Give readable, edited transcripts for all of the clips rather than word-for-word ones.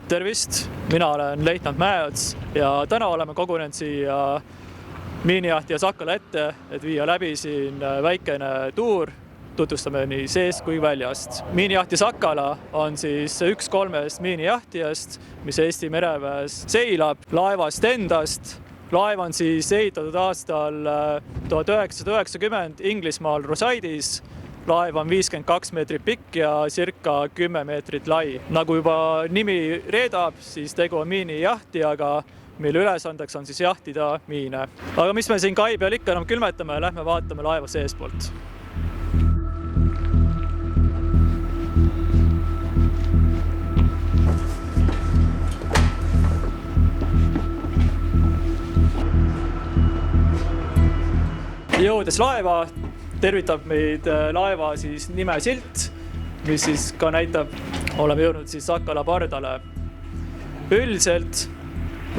Tervist, mina olen leitnant Mäeots ja täna oleme kogunenud siia miinijahtija Sakala ette, et viia läbi siin väikene tuur. Tutvustame nii seest kui väljast. Miinijahtija Sakala on siis üks 3 miinijahtijast, mis Eesti mereväes seilab laevast endast. Laev on siis ehitatud aastal 1990 Inglismaal Rosaidis. Laev on 52 meetrit pikk ja circa 10 meetrit lai. Nagu juba nimi reedab, siis tegu on miinijahtijaga, mille ülesandeks on siis jahtida miine. Aga mis me siin kai peal ikka enam külmetame, lähme vaatame laeva seespoolt. Jõudes laeva, tervitab meid laeva siis nimesilt, mis siis ka näitab, oleme jõudnud siis Sakala pardale. Üldiselt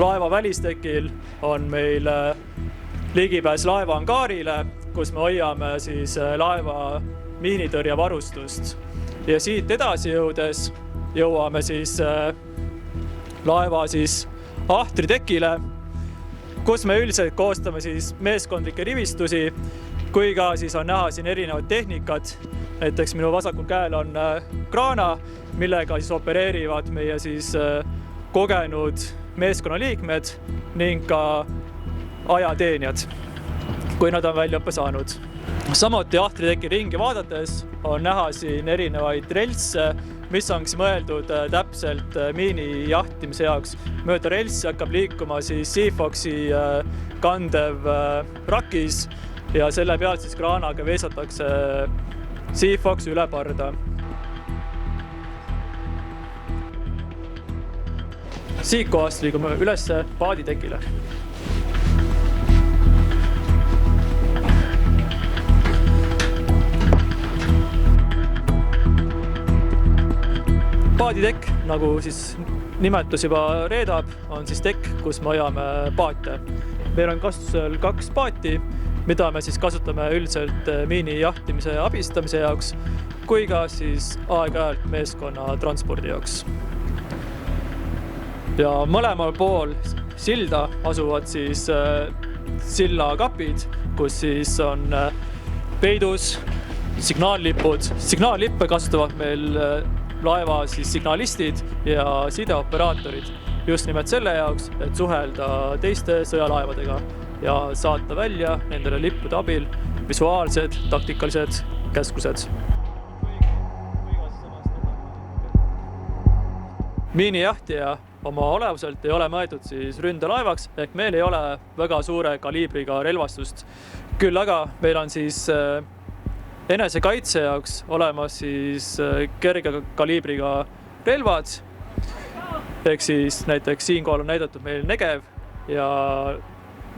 laeva välistekil on meil ligipääs laeva angaarile, kus me hoiame siis laeva miinitõrjevarustust. Ja siit edasi jõudes jõuame siis laeva siis ahtritekile, kus me üldiselt koostame siis meeskondlikke rivistusi, kui ka siis on näha siin erinevad tehnikad. Näiteks minu vasakul käel on kraana, millega siis opereerivad meie siis kogenud meeskonnaliikmed ning ka ajateenijad, kui nad on väljaõppe saanud. Samuti ahtriteki ringi vaadates on näha siin erinevaid reltse, mis on mõeldud täpselt miini jahtimise jaoks. Mööda reltsi hakkab liikuma siis Seafoxi kandev rakis ja selle pealt siis kraanaga veisatakse Seafox üle parda. Siit kohast liigume üles paaditekile. Paaditekk, nagu siis nimetus juba reedab, on siis tekk, kus me hoiame paate. Meil on kasutusel 2 paati, mida me siis kasutame üldiselt miini jahtimise ja abistamise jaoks, kui ka siis aeg-ajalt meeskonna transpordi jaoks. Ja mõlemal pool silda asuvad siis sillakapid, kus siis on peidus signaallipud. Signaallippe kasutavad meil laeva siis signalistid ja sideoperaatorid just nimelt selle jaoks, et suhelda teiste sõjalaevadega ja saata välja nendele lippude abil visuaalsed, taktikalised käsklused. Miinijahtija oma olevuselt ei ole mõeldud siis ründelaevaks, ehk meil ei ole väga suure kaliibriga relvastust. Küll aga meil on siis enesekaitse jaoks olemas siis kerge kaliibriga relvad, ehk siis näiteks siinkohal on näidatud meil Negev ja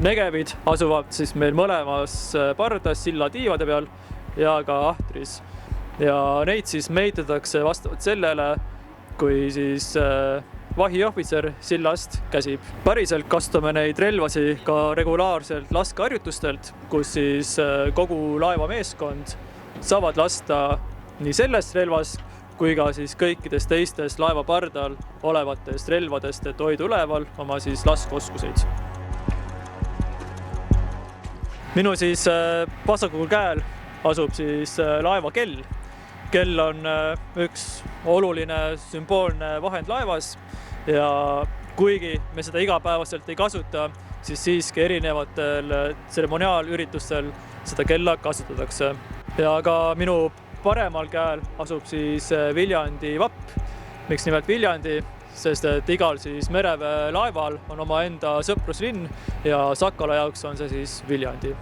Negevid asuvad siis meil mõlemas pardas sillatiivade peal ja ka ahtris. Ja neid siis mehitatakse vastavalt sellele, kui siis vahiohvitser sillast käsib. Päriselt kasutame neid relvasi ka regulaarselt laskeharjutustelt, kus siis kogu laeva meeskond saavad lasta nii sellest relvast kui ka siis kõikidest teistest laeva pardal olevatest relvadest, et hoida üleval oma siis laskeoskuseid. Minu siis vasakul käel asub siis laeva kell. Kell on üks oluline sümboolne vahend laevas ja kuigi me seda igapäevaselt ei kasuta, siis siiski erinevatel tseremoniaalüritustel seda kella kasutatakse. Ja ka minu paremal käel asub siis Viljandi vapp. Miks nimelt Viljandi? Sest et igal siis mereväe laeval on oma enda sõpruslinn ja Sakala jaoks on see siis Viljandi.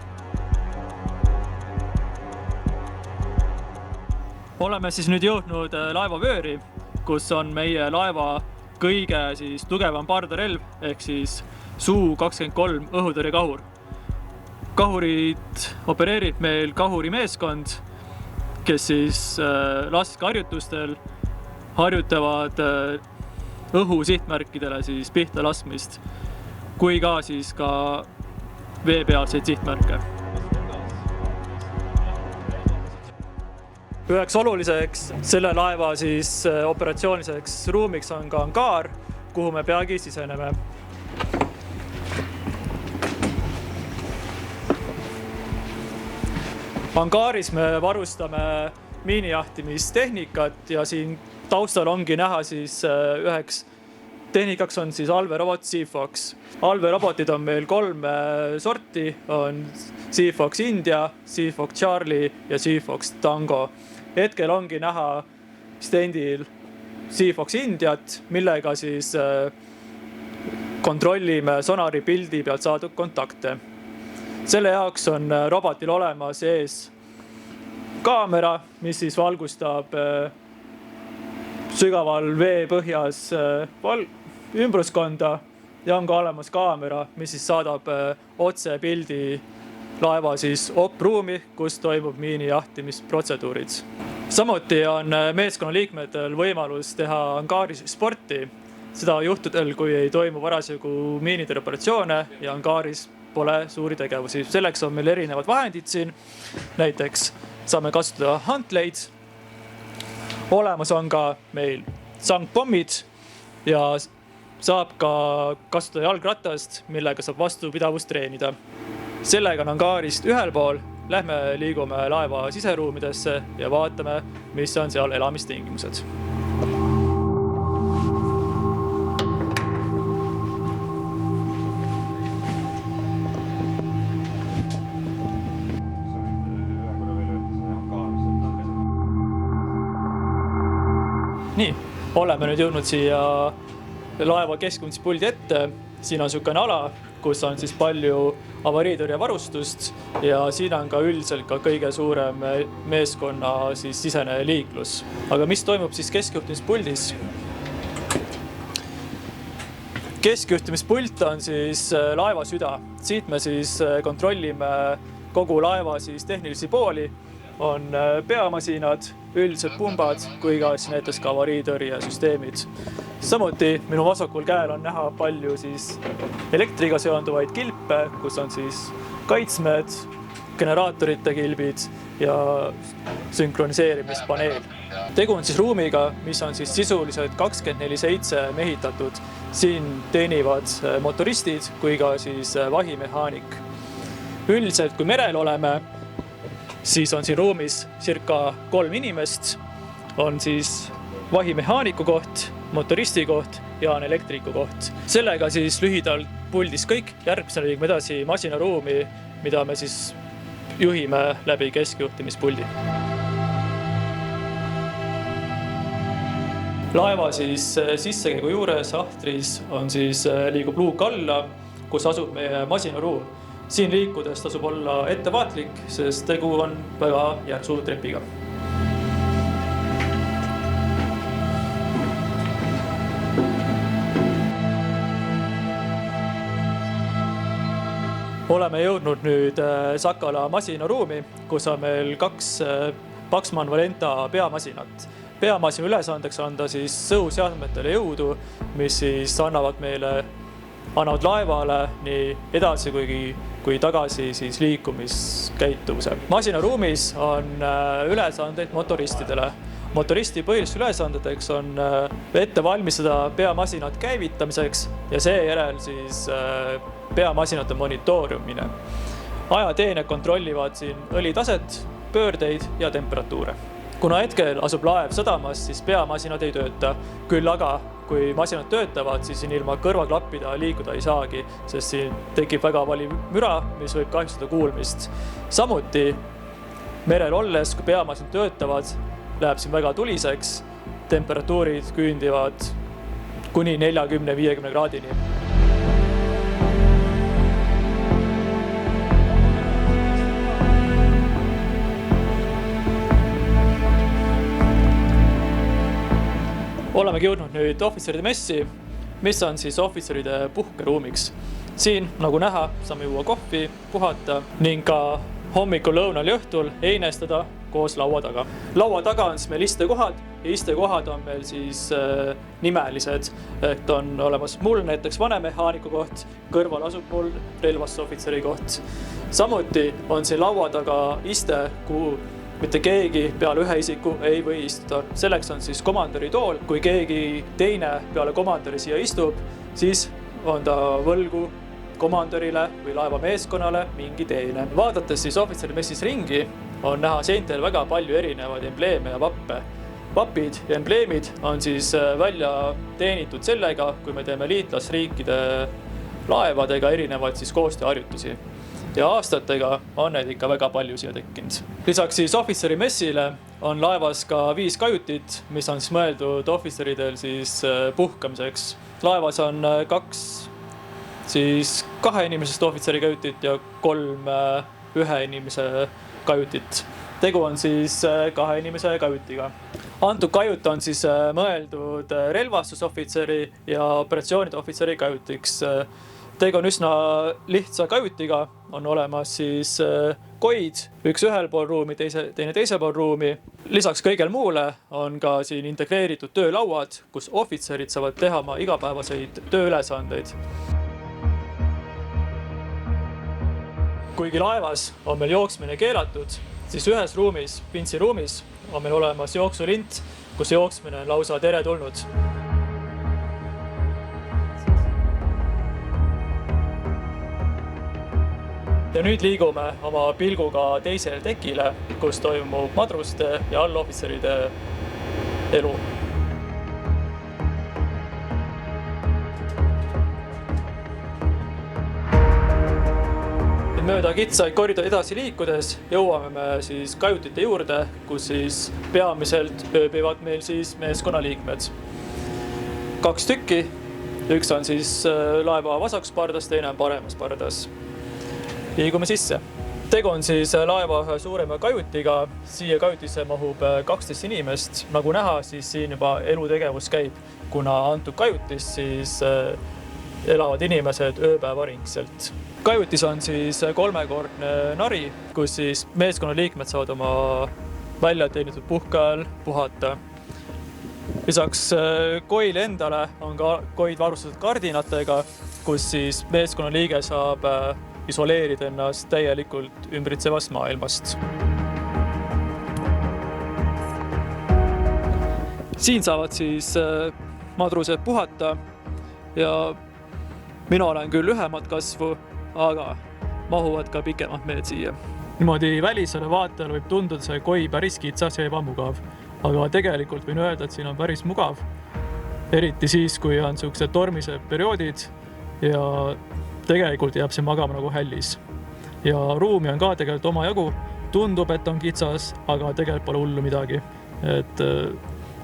Oleme siis nüüd jõudnud laevavööri, kus on meie laeva kõige siis tugevam pardarelv, ehk siis Su-23 õhutõrjekahur. Kahurit opereerib meil kahurimeeskond, kes siis laskeharjutustel harjutavad õhusihtmärkidele siis pihta laskmist, kui ka siis ka veepealseid sihtmärke. Üheks oluliseks selle laeva siis operatsiooniliseks ruumiks on ka angaar, kuhu me peagi siseneme. Angaaris me varustame miinijahtimistehnikat ja siin taustal ongi näha siis üheks tehnikaks on siis allveerobot Seafox. Allveerobotid on meil 3 sorti, on Seafox India, Seafox Charlie ja Seafox Tango. Hetkel ongi näha stendil Seafox Indiat, millega siis kontrollime sonari pildi pealt saadud kontakte. Selle jaoks on robotil olemas ees kaamera, mis siis valgustab sügaval veepõhjas ümbruskonda ja on ka olemas kaamera, mis siis saadab otse pildi laeva siis op-ruumi, kus toimub miinijahtimisprotseduurid. Samuti on meeskonnaliikmetel võimalus teha angaaris sporti, seda juhtudel, kui ei toimu parasjagu miinitõrjeoperatsioone ja angaaris pole suuri tegevusi. Selleks on meil erinevad vahendid siin, näiteks saame kasutada hantleid, olemas on ka meil sangpommid ja saab ka kasutada jalgratast, millega saab vastupidavust treenida. Sellega on angaarist ühel pool, lähme liigume laeva siseruumidesse ja vaatame, mis on seal elamistingimused. Nii, oleme nüüd jõudnud siia laeva keskkondispuldi ette. Siin on niisugune ala, kus on siis palju avariitõrjevarustust ja siin on ka üldiselt ka kõige suurem meeskonna siis sisene liiklus. Aga mis toimub siis keskjuhtimispuldis? Keskjuhtimispult on siis laeva süda. Siit me siis kontrollime kogu laeva siis tehnilisi pooli. On peamasinad, üldised pumbad, kui ka näiteks ka avariitõrjesüsteemid. Samuti minu vasakul käel on näha palju siis elektriga seonduvaid kilpe, kus on siis kaitsmed, generaatorite kilbid ja sünkroniseerimispaneel. Tegu on siis ruumiga, mis on siis sisuliselt 24/7 mehitatud. Siin teenivad motoristid kui ka siis vahimehaanik. Üldiselt, kui merel oleme, siis on siin ruumis circa 3 inimest, on siis vahimehaaniku koht, motoristi koht ja on elektriku koht. Sellega siis lühidalt puldis kõik, järgmisena liigume edasi masinaruumi, mida me siis juhime läbi keskjuhtimispuldi. Laeva siis sissekäigu juures ahtris on siis liigub luuk alla, kus asub meie masinaruum. Siin liikudes tasub olla ettevaatlik, sest tegu on väga järsu trepiga. Oleme jõudnud nüüd Sakala masinaruumi, kus on meil 2 Paxman Valenta peamasinat. Peamasina ülesandeks anda siis sõuseadmetele jõudu, mis siis annavad laevale nii edasi kui tagasi siis liikumiskäituvuse. Masinaruumis on ülesandeid motoristidele. Motoristi põhiliseks ülesandedeks on ette valmistada peamasinat käivitamiseks ja seejärel siis peamasinate monitoorimine. Ajateenijad kontrollivad siin õlitaset, pöördeid ja temperatuure. Kuna hetkel asub laev sadamas, siis peamasinad ei tööta. Küll aga, kui masinad töötavad, siis siin ilma kõrvaklappida liikuda ei saagi, sest siin tekib väga palju müra, mis võib kahjustada kuulmist. Samuti merel olles, kui peamasinad töötavad, läheb siin väga tuliseks, temperatuurid küündivad kuni 40–50 kraadini. Olemegi jõudnud nüüd ohvitseride messi, mis on siis ohvitseride puhkeruumiks. Siin, nagu näha, saame juua kohvi, puhata ning ka hommikul, lõunal ja õhtul einestada koos laua taga. Laua taga on siis meil istekohad ja istekohad on meil siis nimelised. Et on olemas mul näiteks vanemehaaniku koht, kõrval asub mul relvastusohvitseri koht. Samuti on siin laua taga iste, kuhu mitte keegi peale ühe isiku ei või istuda. Selleks on siis komandöri tool. Kui keegi teine peale komandöri siia istub, siis on ta võlgu komandörile või laeva meeskonnale mingi teene. Vaadates siis ohvitserimessis ringi, on näha seintel väga palju erinevaid embleeme ja vappe. Vapid ja embleemid on siis välja teenitud sellega, kui me teeme liitlasriikide laevadega erinevaid siis koostööharjutusi. Ja aastatega on need ikka väga palju siia tekkinud. Lisaks siis ohvitserimessile on laevas ka 5 kajutit, mis on siis mõeldud ohvitseridel siis puhkamiseks. Laevas on 2 siis 2 inimesest ohvitseri kajutit ja 3 1 inimese kajutit. Tegu on siis 2 inimese kajutiga. Antud kajut on siis mõeldud relvastusohvitseri ja operatsioonide ohvitseri kajutiks. Tegu on üsna lihtsa kajutiga, on olemas siis koid, üks ühel pool ruumi, teine teisel pool ruumi. Lisaks kõigel muule on ka siin integreeritud töölauad, kus ohvitserid saavad teha oma igapäevaseid tööülesandeid. Kuigi laevas on meil jooksmine keelatud, siis ühes ruumis, pintsiruumis, on meil olemas jooksulint, kus jooksmine on lausa teretulnud. Ja nüüd liigume oma pilguga teisele tekile, kus toimub madruste ja allohvitseride elu. Mööda kitsaid koridori edasi liikudes jõuame me siis kajutite juurde, kus siis peamiselt ööbivad meil siis meeskonnaliikmed. 2 tükki, üks on siis laeva vasakus pardas, teine on paremas pardas. Liigume sisse. Tegu on siis laeva ühe suurema kajutiga, siia kajutisse mahub 12 inimest. Nagu näha, siis siin juba elutegevus käib, kuna antud kajutis siis elavad inimesed ööpäevaringselt. Kajutis on siis 3-kordne nari, kus siis meeskonnaliikmed saavad oma välja teenitud puhkeajal puhata. Lisaks koile endale on ka koid varustatud kardinatega, kus siis meeskonnaliige saab isoleerida ennast täielikult ümbritsevast maailmast. Siin saavad siis madrused puhata ja mina olen küll lühemat kasvu, aga mahuvad ka pikemad mehed siia. Niimoodi välisele vaatajale võib tunduda see koi päris kitsas ja ebamugav, aga tegelikult võin öelda, et siin on päris mugav. Eriti siis, kui on sellised tormised perioodid ja tegelikult jääb see magama nagu hällis. Ja ruumi on ka tegelikult oma jagu. Tundub, et on kitsas, aga tegelikult pole hullu midagi. Et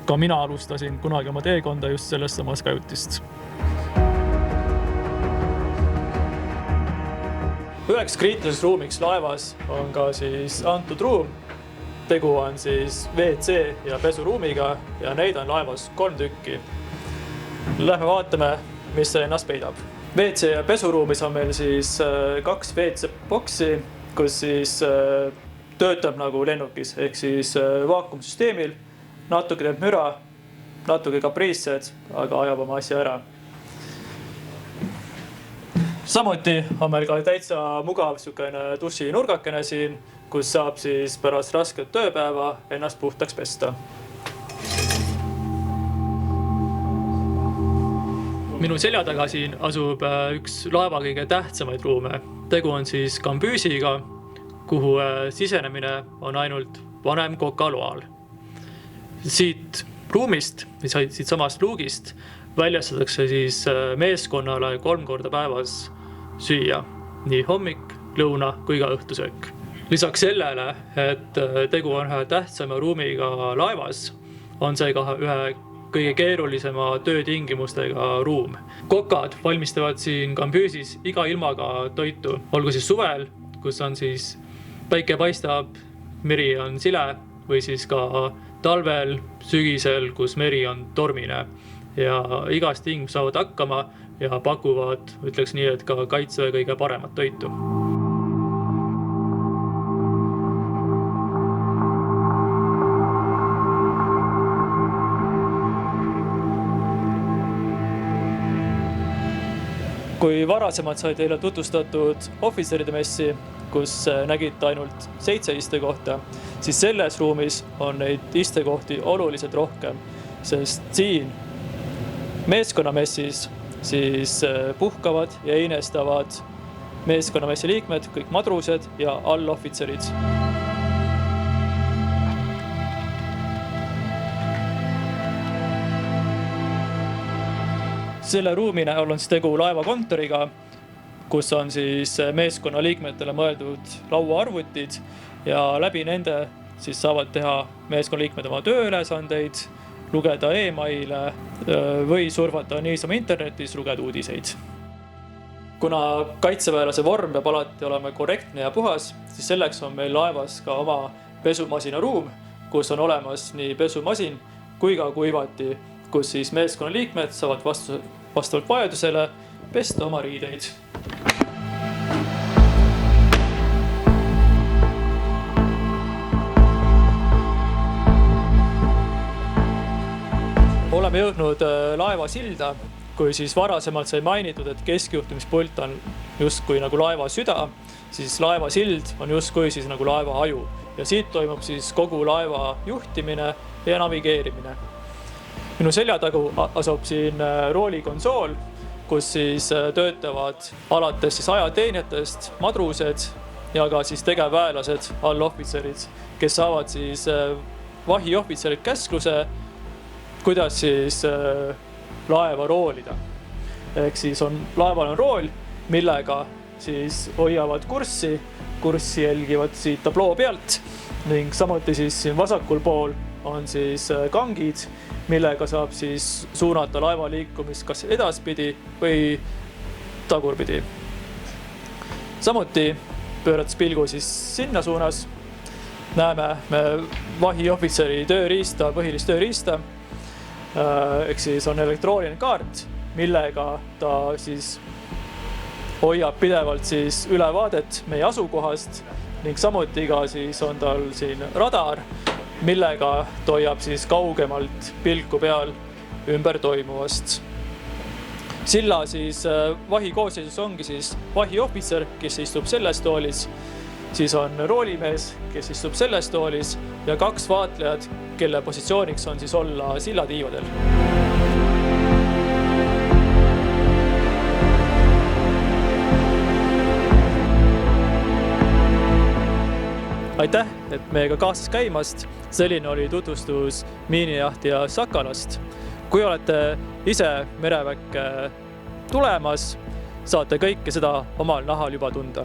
ka mina alustasin kunagi oma teekonda just sellest samast kajutist. Üheks kriitiliseks ruumiks laevas on ka siis antud ruum. Tegu on siis WC ja pesuruumiga ja neid on laevas 3 tükki. Lähme vaatame, mis see ennast peidab. WC ja pesuruumis on meil siis 2 WC-boksi, kus siis töötab nagu lennukis ehk siis vaakumsüsteemil. Natuke teeb müra, natuke kapriissed, aga ajab oma asja ära. Samuti on meil ka täitsa mugav duši nurgakene siin, kus saab siis pärast rasket tööpäeva ennast puhtaks pesta. Minu selja taga siin asub üks laeva kõige tähtsamaid ruume. Tegu on siis kambüüsiga, kuhu sisenemine on ainult vanem koka loal. Siit ruumist, siit samast luugist, väljastatakse siis meeskonnale 3 korda päevas süüa, nii hommik, lõuna kui ka õhtusöök. Lisaks sellele, et tegu on ühe tähtsama ruumiga laevas, on see ka ühe kõige keerulisema töötingimustega ruum. Kokad valmistavad siin kambüüsis iga ilmaga toitu, olgu siis suvel, kus on siis päike paistab, meri on sile, või siis ka talvel, sügisel, kus meri on tormine. Ja igast ting saavad hakkama ja pakuvad, ütleks nii, et ka kaitseväe kõige paremat toitu. Kui varasemalt sai teile tutvustatud ohvitseride messi, kus nägite ainult 7 istekohta, siis selles ruumis on neid istekohti oluliselt rohkem, sest siin meeskonnamessis siis puhkavad ja einestavad meeskonnamessi liikmed, kõik madrused ja allohvitserid. Selle ruumi näol on siis tegu laevakontoriga, kus on siis meeskonna liikmetele mõeldud lauaarvutid ja läbi nende siis saavad teha meeskonna liikmed oma tööülesandeid, lugeda e-maile või surfata niisama internetis, lugeda uudiseid. Kuna kaitseväelase vorm peab alati olema korrektne ja puhas, siis selleks on meil laevas ka oma pesumasina ruum, kus on olemas nii pesumasin kui ka kuivati, kus siis meeskonna liikmed saavad vastavalt vajadusele pesta oma riideid. Oleme jõudnud laeva silda, kui siis varasemalt sai mainitud, et keskjuhtimispult on justkui nagu laeva süda, siis laeva sild on justkui siis nagu laeva aju ja siit toimub siis kogu laeva juhtimine ja navigeerimine. Minu selja tagu asub siin roolikonsool, kus siis töötavad alates siis ajateenijatest, madrused ja ka siis tegevväelased, allohvitserid, kes saavad siis vahiohvitserilt käskluse, kuidas siis laeva roolida. Ehk siis laeval on rool, millega siis hoiavad kurssi jälgivad siit tabloo pealt ning samuti siis siin vasakul pool on siis kangid, millega saab siis suunata laeva liikumist kas edaspidi või tagurpidi. Samuti pöörates pilgu siis sinna suunas näeme vahiohvitseri tööriista, põhilist tööriista. Ehk siis on elektrooniline kaart, millega ta siis hoiab pidevalt siis ülevaadet meie asukohast ning samuti ka siis on tal siin radar, millega ta hoiab siis kaugemalt pilku peal ümber toimuvast. Silla siis vahi koosseisus ongi siis vahiohvitser, kes istub selles toolis, siis on roolimees, kes istub selles toolis ja 2 vaatlejad, kelle positsiooniks on siis olla sillatiivadel. Aitäh, et meiega kaasas käimast. Selline oli tutvustus miinijahtija Sakalast. Kui olete ise mereväkke tulemas, saate kõike seda omal nahal juba tunda.